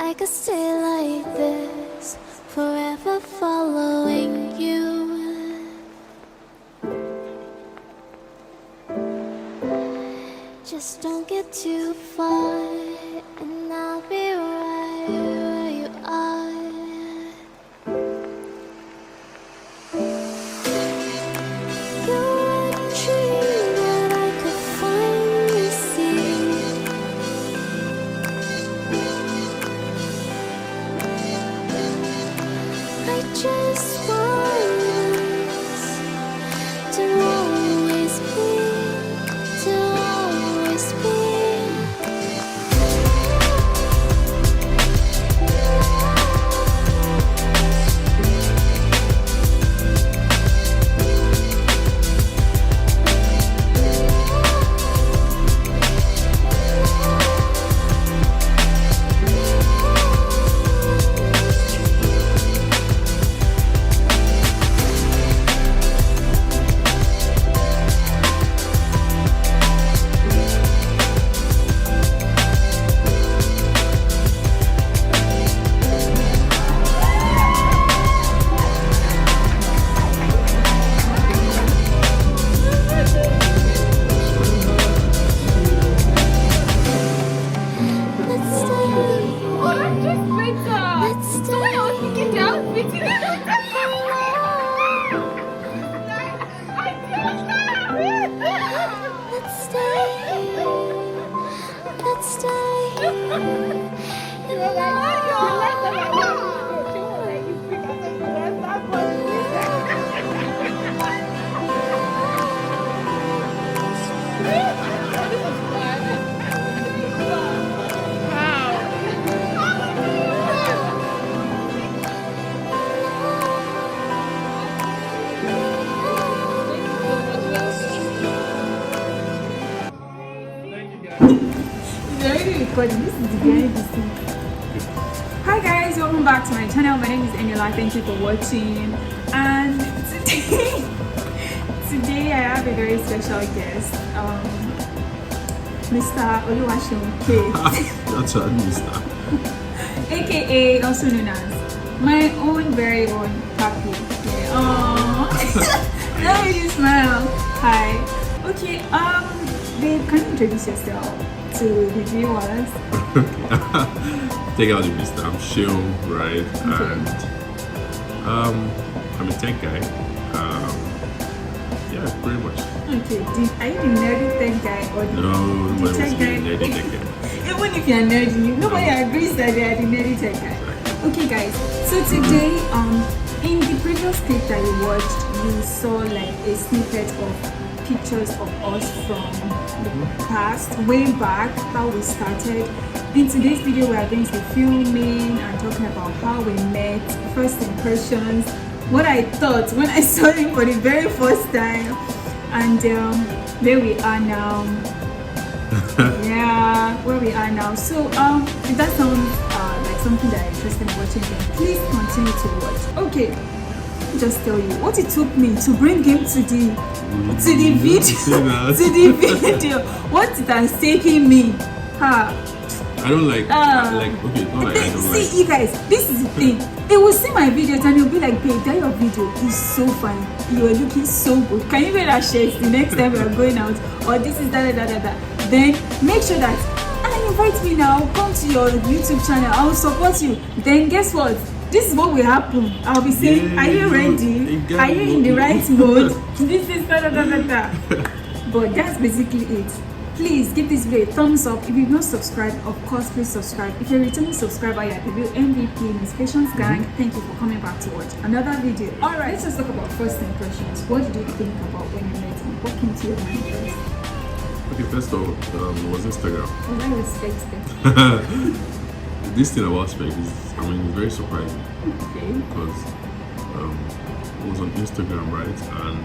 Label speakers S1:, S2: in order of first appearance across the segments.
S1: I could stay like this, forever following you. Just don't get too far, and I'll be right where you are. You're a dream that I could finally see. I just want us to always be, to always be.
S2: This is the behind the scene. Hi guys, welcome back to my channel. My name is Eniola. Thank you for watching. And today I have a very special guest, Mr. Oluwaseun K.
S3: That's right, Mr.
S2: AKA also known as my own very own papi. Now you smile. Hi. Okay. Babe, can you introduce yourself to the viewers?
S3: Take out the Mr. I'm Seun, right?
S2: Okay.
S3: And I'm a tech guy. Yeah, pretty much.
S2: Okay, are you the nerdy tech guy or the
S3: No, nobody
S2: tech
S3: wants to be a
S2: guy?
S3: nerdy tech guy.
S2: Even if you're nerdy, nobody agrees that they are the nerdy tech guy. Okay guys, so today in the previous clip that you watched, you saw like a snippet of pictures of us from the past, way back, how we started. In today's video, we are going to be filming and talking about how we met, first impressions, what I thought when I saw him for the very first time, and where we are now. Yeah, where we are now. So if that sounds like something that you're interested in watching, then please continue to watch. Okay, just tell you what it took me to bring him to the video. To the video. What it has taken me.
S3: I don't like, okay, not like I don't like.
S2: See, you guys, this is the thing. They will see my videos and you'll be like, babe, that your video is so fine. You are looking so good. Can you wear that shirt the next time we are going out? Or this is that. Then make sure that invite me now, come to your YouTube channel, I will support you. Then guess what? This is what will happen. I'll be saying,
S3: Yeah,
S2: are you ready? Are you in the right mode? This is da. But that's basically it. Please give this video a thumbs up. If you've not subscribed, of course, please subscribe. If you're a returning subscriber, you're the real MVP, Miss Patience Gang. Thank you for coming back to watch another video. Alright, let's just talk about first impressions. What did you think about when you met me? What came to your mind first?
S3: Okay, first of all, it was Instagram.
S2: Well, I respect it.
S3: This thing about Spec is, it's very surprising.
S2: Okay.
S3: Because it was on Instagram, right? And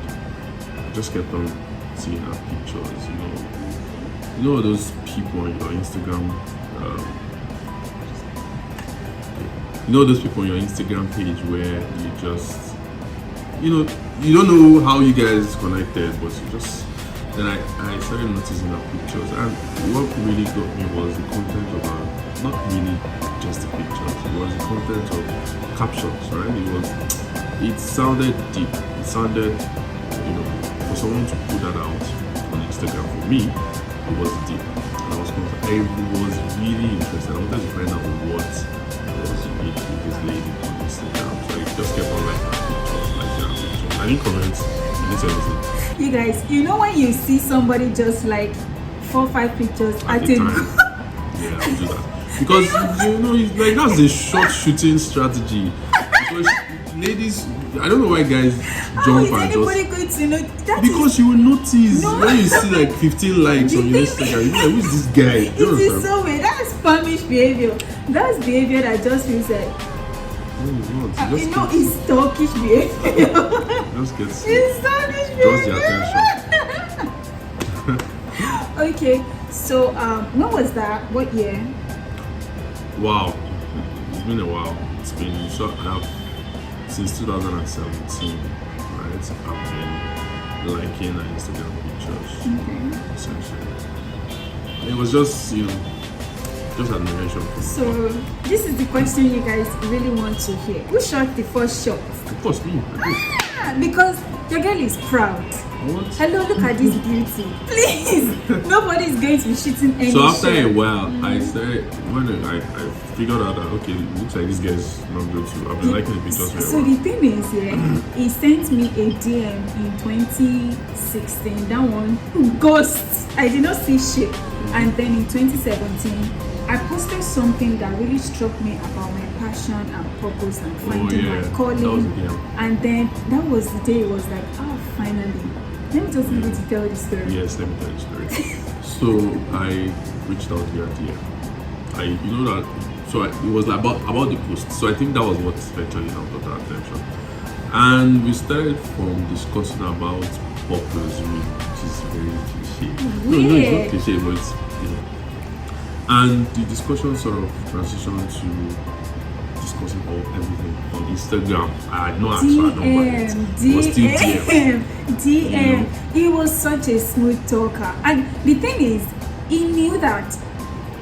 S3: I just kept on seeing her pictures, you know those people on your Instagram, you know those people on your Instagram page where you just, you don't know how you guys connected, but you just, then I started noticing her pictures, and what really got me was the content of her, not really just the pictures. It was the content of captions, right? It sounded deep. It sounded, for someone to put that out on Instagram, for me, it was deep. And I was really interested. I wanted to find out what was unique with this lady on Instagram. So I just kept on liking pictures. I didn't comment, I didn't say anything.
S2: You guys, when you see somebody just like 4 or 5 pictures at a
S3: time. Yeah, I'll do that. Because it's like that's a short shooting strategy. Because ladies, I don't know why guys jump
S2: is
S3: and
S2: anybody
S3: just
S2: going to know that?
S3: because you will notice
S2: No.
S3: when you see like 15 likes on your Instagram, you're like, who's this guy?
S2: It is so weird. That's Spanish behavior. That's behavior that just feels like
S3: No, it's not. Just
S2: it's Turkish behavior.
S3: just gets
S2: It's Turkish
S3: draws the
S2: behavior.
S3: attention.
S2: Okay, so when was that? What year?
S3: Wow, it's been a while. It's been since 2017, right? I've been liking her Instagram pictures. Essentially, it was just just admiration.
S2: So this is the question you guys really want to hear. Who shot the first shot?
S3: Of course, me. I
S2: Because your girl is proud.
S3: did. What?
S2: Hello, look at this beauty. Please, nobody's going to be shooting any
S3: So after a
S2: shot.
S3: while, I started when I figured out that okay, it looks like this guy's not good to. I've been liking the pictures very
S2: So
S3: well.
S2: the thing is, he sent me a DM in 2016. That one, ghost. I did not see shit. And then in 2017, I posted something that really struck me about my passion and purpose and finding
S3: yeah.
S2: my
S3: That was
S2: calling.
S3: the DM.
S2: And then that was the day it was like, finally. Let me just leave it to tell the story.
S3: Yes, let me tell you the story. So I reached out via DM. It was like about the post. So I think that was what eventually now got our attention. And we started from discussing about purpose, which is very cliche. No, it's not cliche, but it's And the discussion sort of transitioned to discussing everything on Instagram. I had no answer, I don't
S2: DM,
S3: it. It was still DM.
S2: DM. He was such a smooth talker. And the thing is, he knew that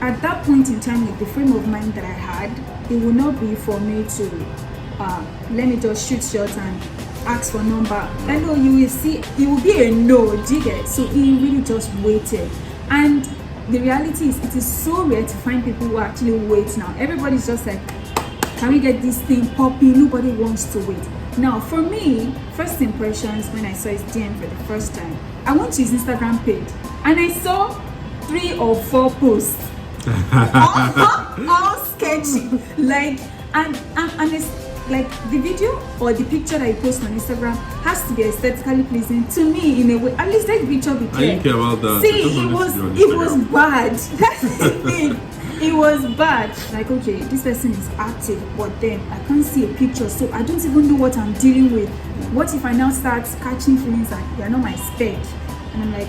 S2: at that point in time, like the frame of mind that I had, it would not be for me to let me just shoot shots and ask for number. Hello, you will see, it will be a no, do you get? So he really just waited. And the reality is, it is so rare to find people who actually wait now. Everybody's just like, can we get this thing popping? Nobody wants to wait. Now, for me, first impressions when I saw his DM for the first time, I went to his Instagram page and I saw 3 or 4 posts. all sketchy. Like, and it's like the video or the picture that he posts on Instagram has to be aesthetically pleasing to me in a way. At least let the picture be
S3: I
S2: clear.
S3: didn't care about that.
S2: See,
S3: I just
S2: it
S3: wanted to be on
S2: was
S3: Instagram.
S2: bad. That's the thing. It was bad. Like, okay, this person is active, but then I can't see a picture, so I don't even know what I'm dealing with. What if I now start catching feelings that they are not my spec? And I'm like,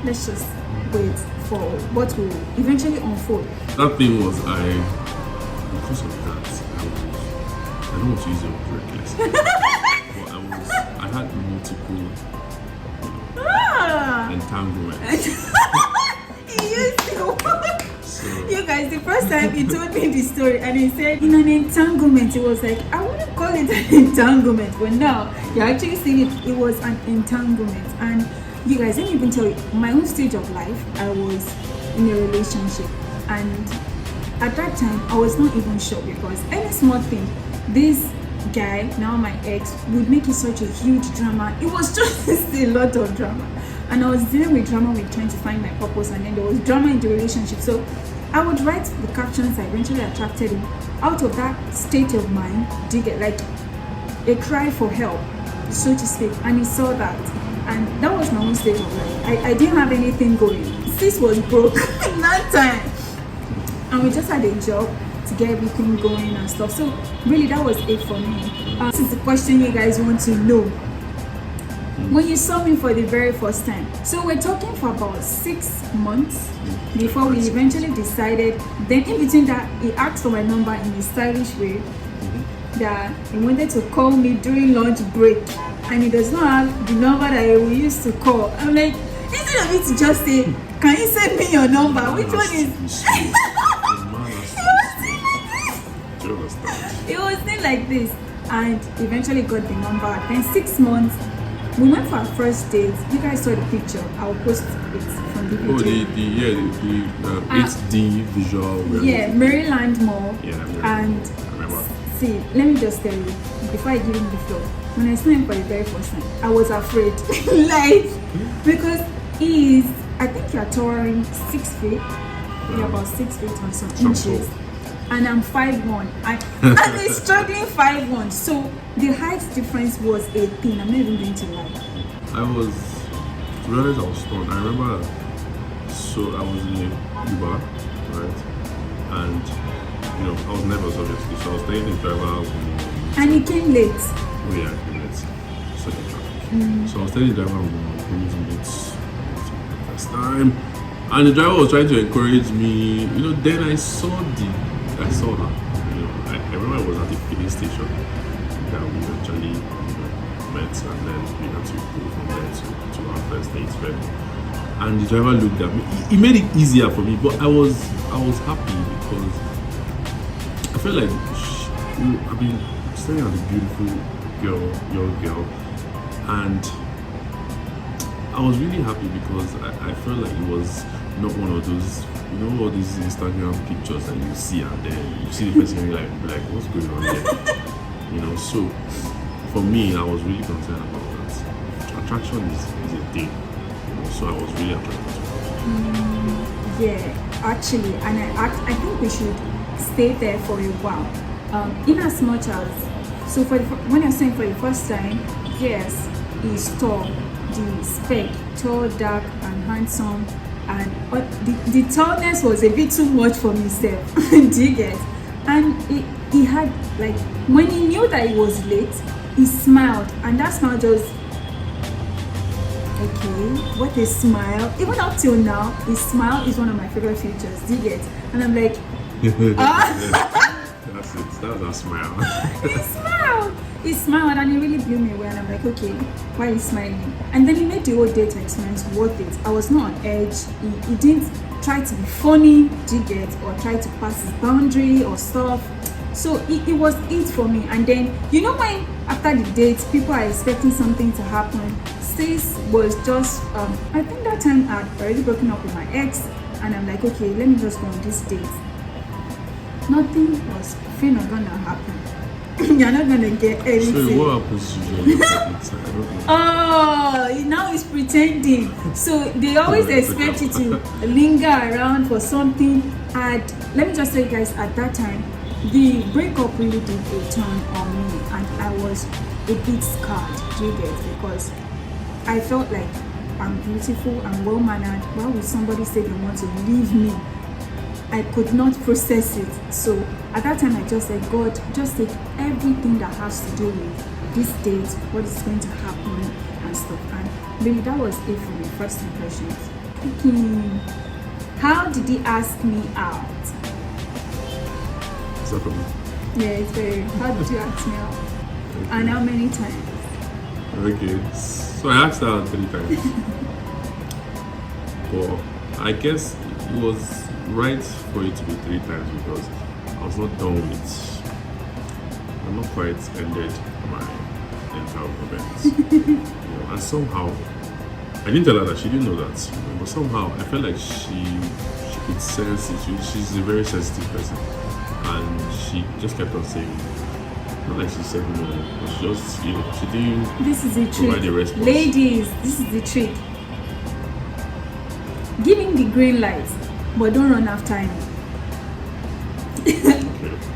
S2: let's just wait for what will eventually unfold.
S3: That thing was because of that, I don't want to use the word reckless. But I had multiple entanglements.
S2: He used to.
S3: So
S2: You guys, the first time he told me the story and he said in an entanglement, it was like, I wouldn't call it an entanglement, but now you're actually seeing it, it was an entanglement. And you guys, let me even tell you, my own stage of life, I was in a relationship, and at that time I was not even sure, because any small thing, this guy, now my ex, would make it such a huge drama. It was just a lot of drama, and I was dealing with drama with trying to find my purpose, and then there was drama in the relationship. So I would write the captions that eventually attracted him out of that state of mind. Do you get, like a cry for help, so to speak? And he saw that, and that was my own state of life. I didn't have anything going. Sis was broke that time, and we just had a job to get everything going and stuff. So really, that was it for me. This is the question you guys want to know. When you saw me for the very first time, so we're talking for about 6 months before we eventually decided. Then in between that, he asked for my number in a stylish way, that he wanted to call me during lunch break, and he does not have the number that we used to call. I'm like, instead of it to just say, can you send me your number? Which one is? He wants like this, and eventually got the number. Then 6 months, we went for our first date. You guys saw the picture. I'll post it from the video.
S3: It's the visual reality.
S2: Yeah, Maryland Mall.
S3: Yeah, Maryland.
S2: And
S3: I remember.
S2: see, let me just tell you, before I give him the floor, when I saw him for the very first time, I was afraid. Like, because he is, I think you're towering 6 feet. You're about 6 feet or some inches. And I'm 5'1". I'm a struggling 5'1". So the height difference was a thing. I'm not even going to lie.
S3: To be honest, I was stunned. I remember, so I was in a Uber, right? And, I was nervous, obviously. So I was telling the driver,
S2: And he came late.
S3: oh yeah, I came late. Stuck in traffic. So I was telling the driver, I'm going to meet the first time. And the driver was trying to encourage me. Then I saw her. I remember I was at the filling station that we eventually met, and then we had to go from there to our first date. And the driver looked at me. It made it easier for me, but I was happy because I felt like staring at a beautiful young girl, and I was really happy because I felt like it was not one of those, all these Instagram pictures that you see, and then you see the person and you're like, what's going on here? So for me, I was really concerned about that. Attraction is a thing, so I was really attracted to her.
S2: Yeah, actually, and I think we should stay there for a while. In as much as, so when you're saying for the first time, yes, he's tall, the spec, tall, dark, and handsome, and the tallness was a bit too much for myself. Do you get? And he had, like, when he knew that he was late, he smiled, and that smile just, okay, what a smile. Even up till now, his smile is one of my favorite features. Do you get? And I'm like,
S3: That's it. That was a smile.
S2: He smiled and he really blew me away, and I'm like, okay, why are you smiling? And then he made the whole date experience worth it. I was not on edge. He didn't try to be funny, do you get, or try to pass his boundary or stuff. So it was it for me. And then, when after the date, people are expecting something to happen. Sis was just, I think that time I'd already broken up with my ex, and I'm like, okay, let me just go on this date. Nothing was not gonna happen. You're not gonna get anything.
S3: So what happens usually? I don't know.
S2: Oh, now he's pretending. So they always expect you to linger around for something. And let me just tell you guys, at that time, the breakup really did a turn on me, and I was a bit scarred, do you get? Because I felt like I'm beautiful and well-mannered. Why would somebody say they want to leave me? I could not process it. So at that time, I just said, God, just take everything that has to do with this date, what is going to happen and stuff. And really, that was it for my first impressions. How did he ask me out?
S3: Is that for me?
S2: Yeah, it's very. How did you ask me out? And how many times?
S3: Okay, so I asked her out 3 times. But I guess it was right for it to be 3 times because I was not done with. I'm not quite ended my entire event. And somehow I didn't tell her that, she didn't know that. But somehow I felt like she could sense it. She's a very sensitive person, and she just kept on saying. Not like she said no, but she just, she didn't.
S2: This is the
S3: provide
S2: trick,
S3: a response.
S2: ladies. This is the trick. Give him the green light, but don't run after him.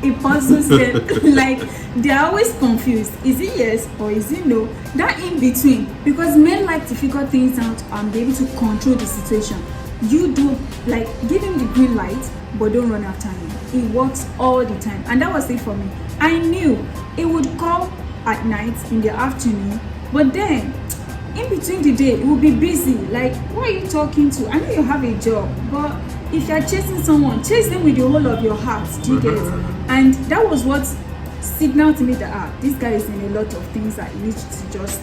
S2: It puzzles them. Like, they're always confused. Is it yes or is it no? That in between, because men like to figure things out and be able to control the situation. You do, like, give him the green light, but don't run after him. It works all the time, and that was it for me. I knew it would come at night, in the afternoon, but then in between the day it will be busy. Like, who are you talking to? I know you have a job, but if you're chasing someone, chase them with the whole of your heart. Do you get? And that was what signaled to me that this guy is in a lot of things that he needs to just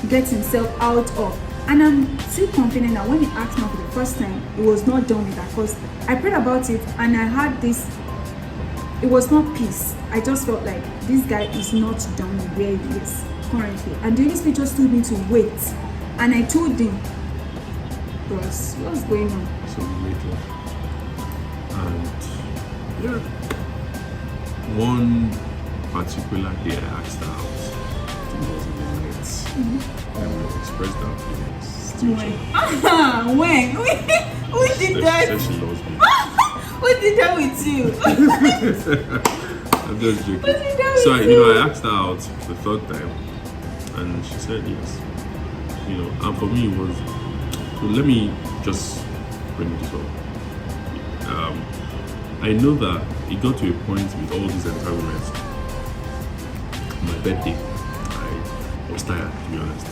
S2: get himself out of. And I'm still confident that when he asked me for the first time, it was not done with that, because I prayed about it and I had this it was not peace. I just felt like this guy is not done where he is currently. And the Holy Spirit just told me to wait. And I told him, bros, what's going on?
S3: So we waited. And yeah, one particular day I asked her out. I think it was in the night. And we expressed our feelings to each other.
S2: When? Who did
S3: She
S2: that?
S3: said she loves me.
S2: Who did that with you?
S3: I'm just joking.
S2: What did that
S3: So
S2: with
S3: I asked her out the third time, and she said yes. And for me it was. So let me just bring this up. I know that it got to a point with all these entanglements. My birthday, I was tired, to be honest.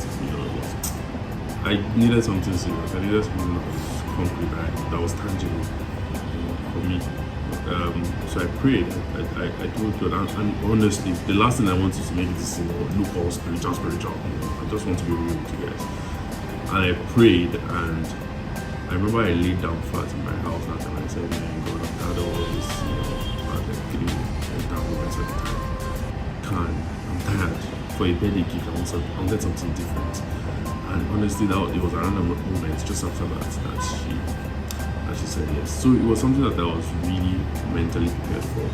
S3: I needed something serious. I needed something that was concrete, that was tangible, for me. So I prayed. I told God, and honestly, the last thing I want is to make it seem look all spiritual. I just want to be real with you guys. And I prayed, and I remember I laid down flat in my house that time. I said, man, God, I've had all this, about like 3 entanglements at the time. I'm tired. For a birthday gift, I wanted something different. And honestly, it was around a moment just after that she said yes. So it was something that I was really mentally prepared for,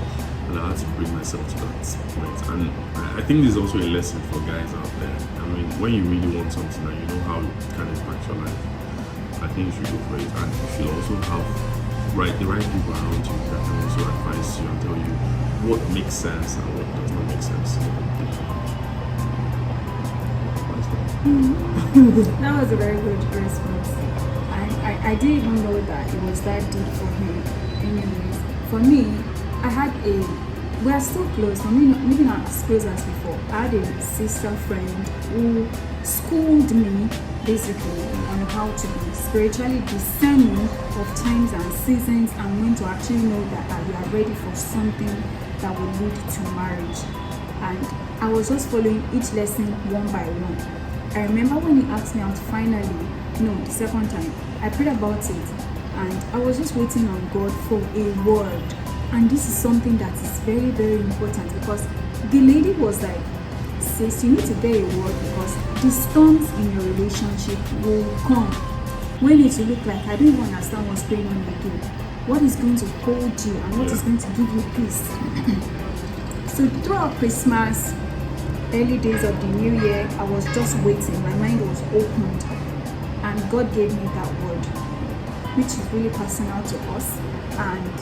S3: and I had to bring myself to that point. And I think this is also a lesson for guys out there. I mean, when you really want something and you know how it can impact your life, I think you should go for it. And you should also have the right people around you that can also advise you and tell you what makes sense and what does not make sense.
S2: That was a very good response. I didn't even know that it was that deep for him. Anyways, for me, we are still close, but maybe not as close as before. I had a sister friend who schooled me basically on how to be spiritually discerning of times and seasons, and when to actually know that you are ready for something that will lead to marriage. And I was just following each lesson one by one. I remember when he asked me out finally, the second time, I prayed about it, and I was just waiting on God for a word. And this is something that is very, very important, because the lady was like, sis, you need to get a word, because the storms in your relationship will come when it will look like I don't even understand what's going on again. What is going to hold you and what is going to give you peace? So throughout Christmas, early days of the new year, I was just waiting. My mind was opened, and God gave me that word, which is really personal to us. And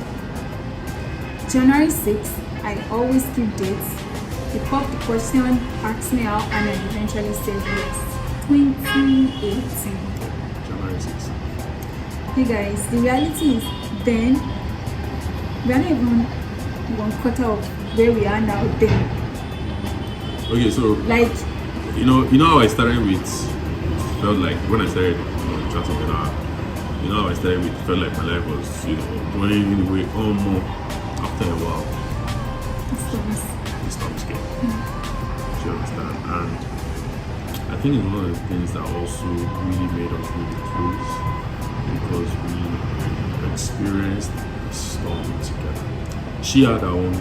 S2: January 6th, I always keep dates. He popped the question, asked me out, and I eventually said yes. 2018.
S3: January 6th.
S2: Hey guys, the reality is then we are not even 1/4 of where we are now then.
S3: Okay, so
S2: Like,
S3: you know how I started with felt like when I started chatting with her, how I started with felt like my life was going in the way more after a while. The storms came. Do you understand? And I think it's one of the things that also really made us really close, because we experienced a storm together. She had her own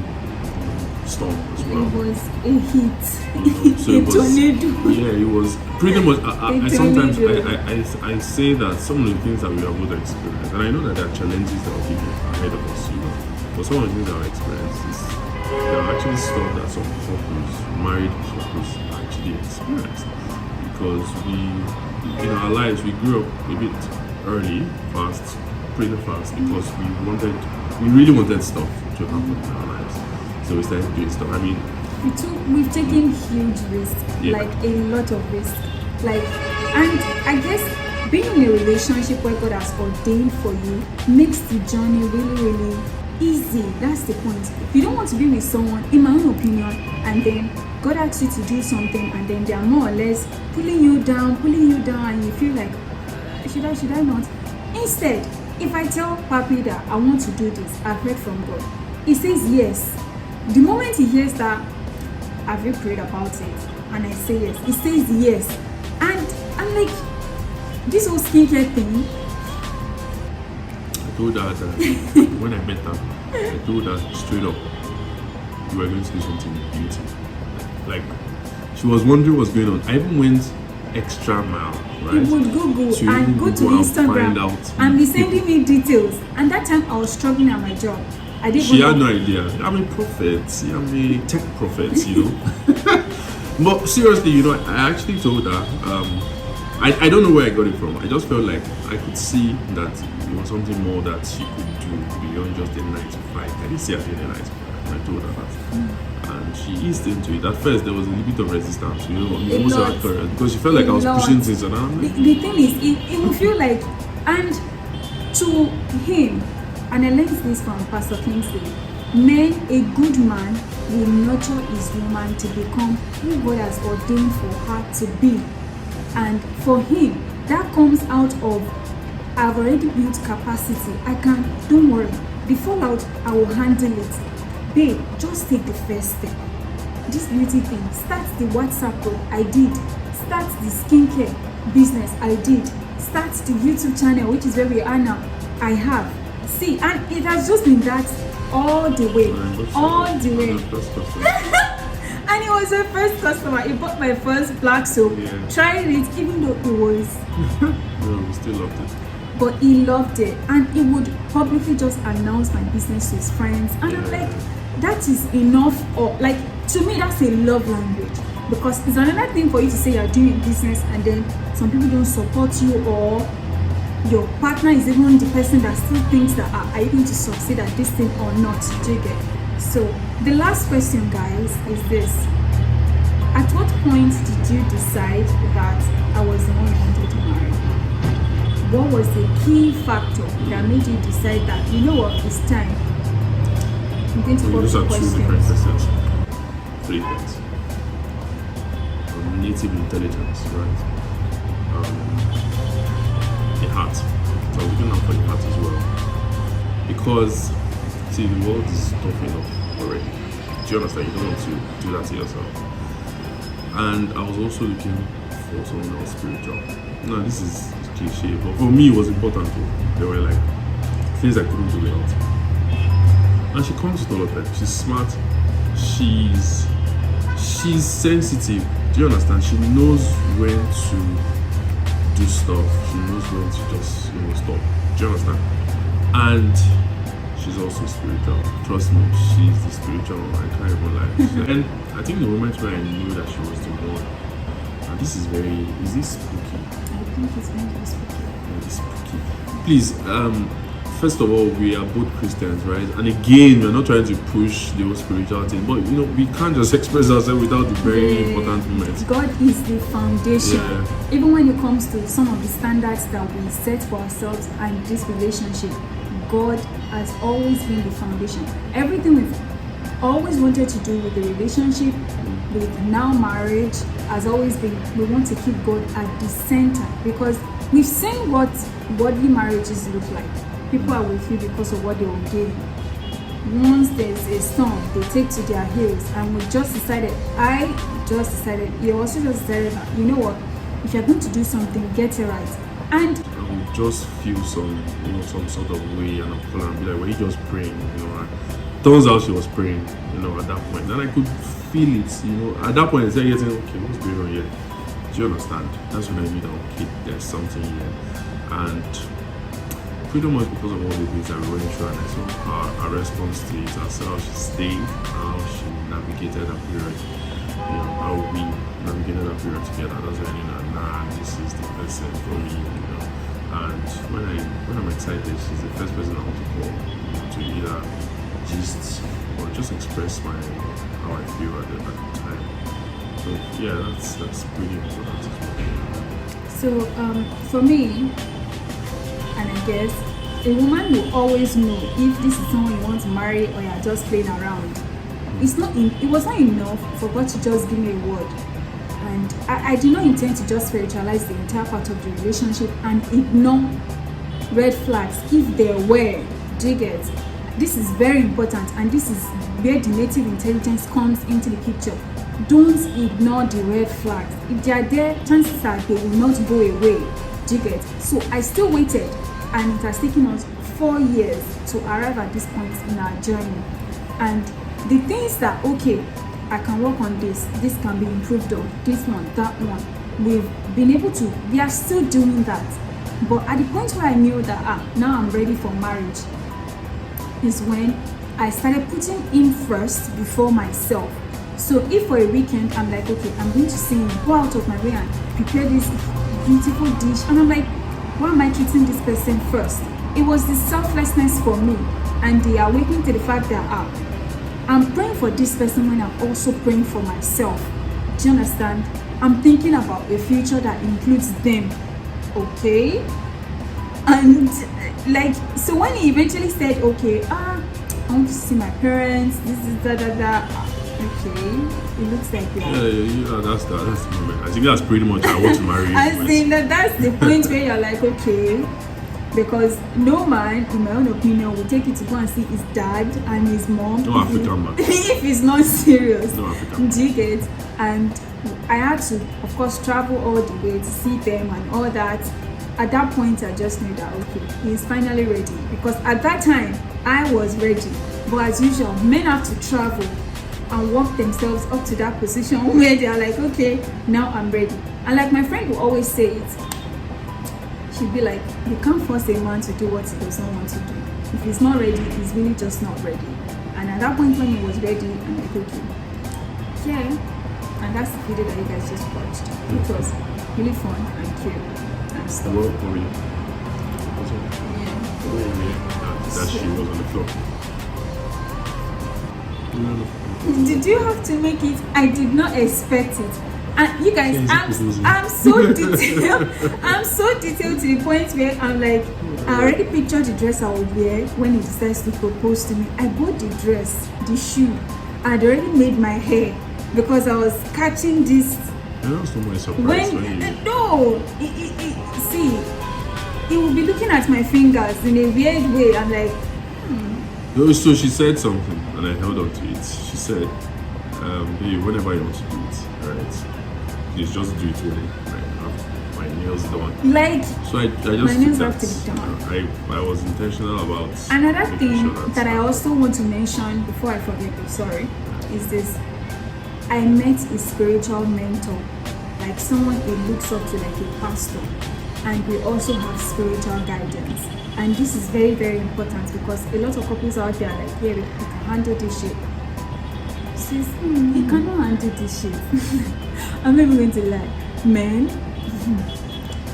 S3: storm as well.
S2: it was a hit.
S3: So
S2: A
S3: it was,
S2: tornado.
S3: yeah, it was pretty much. I sometimes
S2: tornado.
S3: I say that some of the things that we are both experienced, and I know that there are challenges that will be ahead of us, but some of the things that we experience is there are actually stuff that some couples, married couples, actually experience, because we, in our lives, we grew up a bit early, pretty fast, because we really wanted stuff to happen in our lives. So we started doing stuff. I mean,
S2: we've taken huge risks,
S3: Yeah.
S2: like a lot of risks. And I guess being in a relationship where God has ordained for you makes the journey really, really easy. That's the point. You don't want to be with someone, in my own opinion, and then God asks you to do something, and then they are more or less pulling you down, and you feel like, should I not? Instead, if I tell Papi that I want to do this, I've heard from God, he says yes. The moment he hears that, have you prayed about it? And I say yes. He says yes. And I'm like, this whole skincare thing.
S3: I told her that when I met her, I told her straight up you were going to do something in beauty. Like, she was wondering what's going on. I even went extra mile, right?
S2: He would Google
S3: To
S2: and
S3: even
S2: go to
S3: go and
S2: Instagram
S3: find out
S2: and be sending me details. And that time I was struggling at my job. I didn't
S3: She
S2: even
S3: had
S2: know.
S3: no idea. I'm a prophet. See, I'm a tech prophet, you know. But seriously, you know, I actually told her, I don't know where I got it from. I just felt like I could see that it was something more that she could do beyond just a 9 to 5. I didn't see her doing a 9 to 5. I told her that. And she eased into it. At first, there was a little bit of resistance, you know,
S2: A
S3: almost
S2: lot.
S3: her career, because she felt like I was
S2: A lot.
S3: pushing things around.
S2: The thing is, it will feel like, and to him, and I learned this from Pastor Kingsley, a good man will nurture his woman to become who God has ordained for her to be. And for him, that comes out of, I've already built capacity. Don't worry, the fallout, I will handle it. Babe, just take the first step. This beauty thing, start the WhatsApp group, I did. Start the skincare business, I did. Start the YouTube channel, which is where we are now, I have. See, and it has just been that all the way. All the way. And he was the first customer. He bought my first black soap.
S3: Yeah.
S2: Tried it, even though it was,
S3: No, we still loved it.
S2: but he loved it. And he would publicly just announce my business to his friends. And I'm like, that is enough. Or like, to me, that's a love language. Because it's another thing for you to say you're doing business and then some people don't support you, or your partner is even the person that still thinks that are you going to succeed at this thing or not? Do you get? So the last question, guys, is this: at what point did you decide that I was the one you wanted to marry? What was the key factor that made you decide that, you know what, it's time? I'm going to
S3: So
S2: pop
S3: those
S2: the
S3: are two different
S2: questions.
S3: questions. 3 things. Native intelligence, right? The heart. So I was looking out for the heart as well. Because, see, the world is tough enough already. Do you understand? You don't want to do that to yourself. And I was also looking for someone that was spiritual. Now, this is cliche, but for me, it was important too. There were like things I couldn't do without. And she comes with all of that. She's smart. She's sensitive. Do you understand? She knows when to do stuff. She knows when to just, you know, stop. Do you understand? And she's also spiritual. Trust me, she's the spiritual one. I can't even lie. And I think the moment when I knew that she was the one, and this is this spooky?
S2: I think it's going to be spooky.
S3: Very spooky. Please, first of all, we are both Christians, right? And again, we're not trying to push the whole spiritual thing, but you know, we can't just express ourselves without the very important moments.
S2: God is the foundation.
S3: Yeah.
S2: Even when it comes to some of the standards that we set for ourselves and this relationship, God has always been the foundation. Everything we've always wanted to do with the relationship, with now marriage, has always been, we want to keep God at the center, because we've seen what godly marriages look like. People are with you because of what they will give you. Once there's a storm, they take to their heels, and we just decided, you also just decided that, you know what, if you're going to do something, get it right. And
S3: I would just feel some sort of way, and I'll call her and be like, were you just praying? You know, and turns out she was praying, you know, at that point. And I could feel it, you know, at that point I started getting, okay, what's going on here? Do you understand? That's when I knew that, okay, there's something here. And pretty much because of all the things that we went through, and I saw our response to it, I saw how she stayed, how she navigated that period, you know, how we navigated that period together. That's when I knew that, nah, this is the person for me, you know. And when I'm excited, she's the first person I want to call, you know, to either gist or just express how I feel at the time. So yeah, that's pretty important as well.
S2: so for me, and I guess a woman will always know if this is someone you want to marry or you're just playing around. It was not enough for God to just give me a word. And I did not intend to just spiritualize the entire part of the relationship and ignore red flags if there were. Do you get? This is very important, and this is where the native intelligence comes into the picture. Don't ignore the red flags. If they are there, chances are they will not go away. Do you get? So I still waited, and it has taken us 4 years to arrive at this point in our journey. And the things that, okay, I can work on this can be improved on, this one, that one, we've been able to, we are still doing that. But at the point where I knew that now I'm ready for marriage is when I started putting him first before myself. So if for a weekend I'm like, okay, I'm going to sing, go out of my way and prepare this beautiful dish, and I'm like, why am I treating this person first? It was the selflessness for me, and the awakening to the fact that I'm praying for this person when I'm also praying for myself. Do you understand? I'm thinking about a future that includes them. Okay? And like, so when he eventually said, okay, I want to see my parents, this is da. Okay, it looks like
S3: yeah, that's the moment. I think that's pretty much I want to marry you.
S2: I think that's the point where you're like, okay, because no man, in my own opinion, will take you to go and see his dad and his mom.
S3: No African man.
S2: If he's not serious.
S3: No African.
S2: Do you get? And I had to, of course, travel all the way to see them and all that. At that point, I just knew that, okay, he's finally ready. Because at that time, I was ready. But as usual, men have to travel and work themselves up to that position where they are like, okay, now I'm ready. And like my friend will always say it, she'll be like, you can't force a man to do what he does not want to do. If he's not ready, he's really just not ready. And at that point when he was ready, I'm like, okay, yeah. And that's the video that you guys just watched. It was really fun and cute and stuff.
S3: Well, for you.
S2: Yeah.
S3: That she was on the floor.
S2: Did you have to make it? I did not expect it. And you guys, I'm so detailed. I'm so detailed to the point where I'm like, I already pictured the dress I would wear when he decides to propose to me. I bought the dress, the shoe. I'd already made my hair because I was catching this.
S3: You're not so much surprised
S2: no, see, he will be looking at my fingers in a weird way. I'm like,
S3: So she said something, and I held on to it. She said, babe, whenever you want to do it, right, please just do it when I have my nails done.
S2: Like,
S3: so I just
S2: my nails
S3: took
S2: have to be done.
S3: I was intentional about
S2: another
S3: making
S2: thing
S3: sure
S2: that I also want to mention before I forget, is this. I met a spiritual mentor, like someone who looks up to, like a pastor, and we also have spiritual guidance. And this is very, very important because a lot of couples out there are like, yeah, we can handle this shit. Says, you cannot handle this shit. I'm not even going to lie. Men,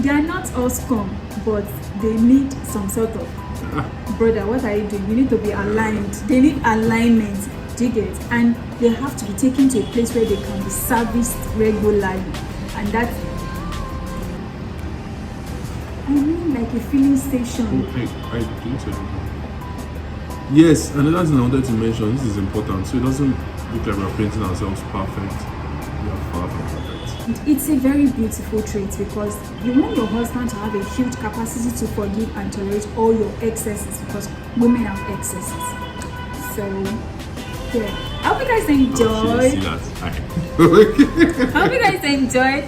S2: they are not all scum, but they need some sort of, brother, what are you doing? You need to be aligned. They need alignment. Do you get? And they have to be taken to a place where they can be serviced regularly. And that's, I mean, like a filling station.
S3: I do too. Yes, another thing I wanted to mention, this is important, so it doesn't look like we're painting ourselves perfect. We are far from perfect.
S2: It's a very beautiful trait because you want your husband to have a huge capacity to forgive and tolerate all your excesses because women have excesses. So, yeah. I hope you guys enjoyed. I hope you guys enjoyed.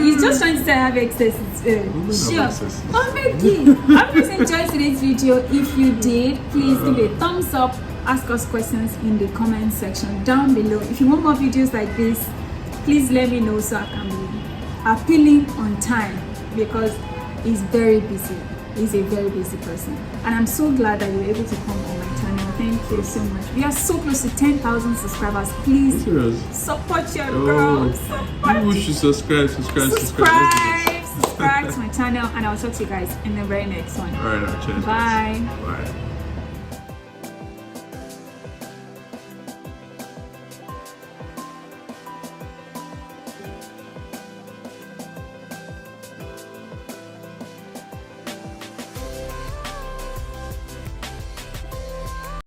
S2: He's just trying to say I have excesses. Sure. Oh, Becky. I hope you guys enjoyed today's video. If you did, please give a thumbs up. Ask us questions in the comment section down below. If you want more videos like this, please let me know so I can be appealing on time because he's very busy. He's a very busy person. And I'm so glad that you were able to come on my channel. Thank you so much. We are so close to 10,000 subscribers. Please support your girl.
S3: People should subscribe to
S2: my channel, and I'll talk to you guys in the very next one.
S3: Alright, cheers.
S2: Bye.
S3: Bye.